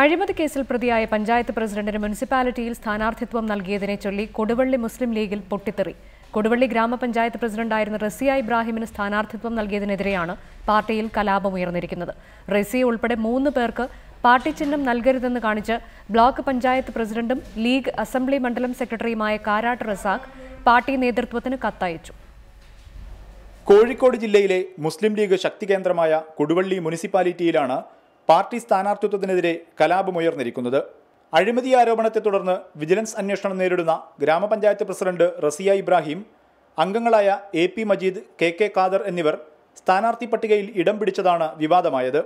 അഴിമതി കേസിൽ പ്രതിയായ പഞ്ചായത്ത് പ്രസിഡന്റിന് മുനിസിപ്പാലിറ്റിയിൽ സ്ഥാനാർത്ഥിത്വം നൽകിയതിനെ ചൊല്ലി കൊടുവള്ളി മുസ്ലിം ലീഗിൽ പൊട്ടിത്തെറി. കൊടുവള്ളി ഗ്രാമപഞ്ചായത്ത് പ്രസിഡന്റായിരുന്ന റസിയ ഇബ്രാഹിമിന് സ്ഥാനാർത്ഥിത്വം നൽകിയതിനെതിരെയാണ് പാർട്ടിയിൽ കലാപമുയർന്നിരിക്കുന്നത്. റസിയ ഉൾപ്പെടെ 3 പേർക്ക് പാർട്ടി ചിഹ്നം നൽകരുതെന്ന് കാണിച്ച് ബ്ലോക്ക് പഞ്ചായത്ത് പ്രസിഡന്റും ലീഗ് അസംബ്ലി മണ്ഡലം സെക്രട്ടറിയുമായ കാരാട്ട് റസാഖ് പാർട്ടി നേതൃത്വത്തിന് കത്തയച്ചു. കോഴിക്കോട് ജില്ലയിലെ മുസ്ലിം ലീഗ് ശക്തി കേന്ദ്രമായ കൊടുവള്ളി മുനിസിപ്പാലിറ്റിയിലാണ് പാർട്ടി സ്ഥാനാർത്ഥിത്വത്തിനെതിരെ കലാപമുയർന്നിരിക്കുന്നത്. അഴിമതി ആരോപണത്തെ തുടർന്ന് വിജിലൻസ് അന്വേഷണം നേരിടുന്ന ഗ്രാമപഞ്ചായത്ത് പ്രസിഡന്റ് റസിയ ഇബ്രാഹിം, അംഗങ്ങളായ AP മജീദ്, KK ഖാദർ എന്നിവർ സ്ഥാനാർത്ഥി പട്ടികയിൽ ഇടം പിടിച്ചതാണ് വിവാദമായത്.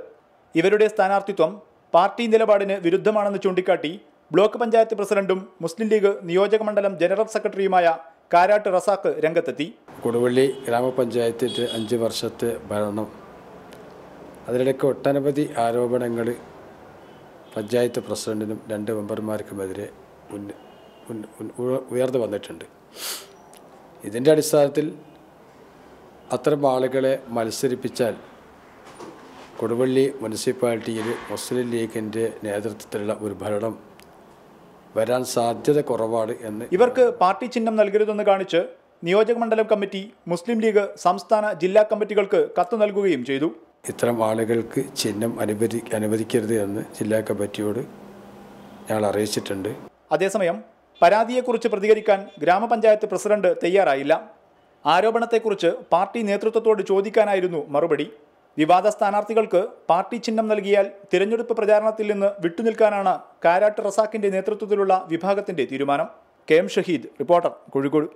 ഇവരുടെ സ്ഥാനാർത്ഥിത്വം പാർട്ടി നിലപാടിന് വിരുദ്ധമാണെന്ന് ചൂണ്ടിക്കാട്ടി ബ്ലോക്ക് പഞ്ചായത്ത് പ്രസിഡന്റും മുസ്ലിം ലീഗ് നിയോജക മണ്ഡലം ജനറൽ സെക്രട്ടറിയുമായ കാരാട്ട് റസാഖ് രംഗത്തെത്തി. കൊടുവള്ളി ഗ്രാമപഞ്ചായത്തിൻ്റെ 5 വർഷത്തെ ഭരണം, അതിനിടയ്ക്ക് ഒട്ടനവധി ആരോപണങ്ങൾ പഞ്ചായത്ത് പ്രസിഡന്റിനും 2 മെമ്പർമാർക്കുമെതിരെ ഉയർന്നു വന്നിട്ടുണ്ട്. ഇതിൻ്റെ അടിസ്ഥാനത്തിൽ അത്തരം ആളുകളെ മത്സരിപ്പിച്ചാൽ കൊടുവള്ളി മുനിസിപ്പാലിറ്റിയിൽ മുസ്ലിം ലീഗിൻ്റെ നേതൃത്വത്തിലുള്ള ഒരു ഭരണം വരാൻ സാധ്യത കുറവാണ് എന്ന് ഇവർക്ക് പാർട്ടി ചിഹ്നം നൽകരുതെന്ന് കാണിച്ച് നിയോജക മണ്ഡലം കമ്മിറ്റി മുസ്ലിം ലീഗ് സംസ്ഥാന ജില്ലാ കമ്മിറ്റികൾക്ക് കത്ത് നൽകുകയും ചെയ്തു. ഇത്തരം ആളുകൾക്ക് ചിഹ്നം അനുവദിക്കരുത് എന്ന് ജില്ലാ കമ്മിറ്റിയോട് ഞങ്ങൾ അറിയിച്ചിട്ടുണ്ട്. അതേസമയം പരാതിയെക്കുറിച്ച് പ്രതികരിക്കാൻ ഗ്രാമപഞ്ചായത്ത് പ്രസിഡന്റ് തയ്യാറായില്ല. ആരോപണത്തെക്കുറിച്ച് പാർട്ടി നേതൃത്വത്തോട് ചോദിക്കാനായിരുന്നു മറുപടി. വിവാദ സ്ഥാനാർത്ഥികൾക്ക് പാർട്ടി ചിഹ്നം നൽകിയാൽ തിരഞ്ഞെടുപ്പ് പ്രചാരണത്തിൽ നിന്ന് വിട്ടുനിൽക്കാനാണ് കാരാട്ട് റസാഖിന്റെ നേതൃത്വത്തിലുള്ള വിഭാഗത്തിന്റെ തീരുമാനം. KM Shaheed, reporter, Kozhikode.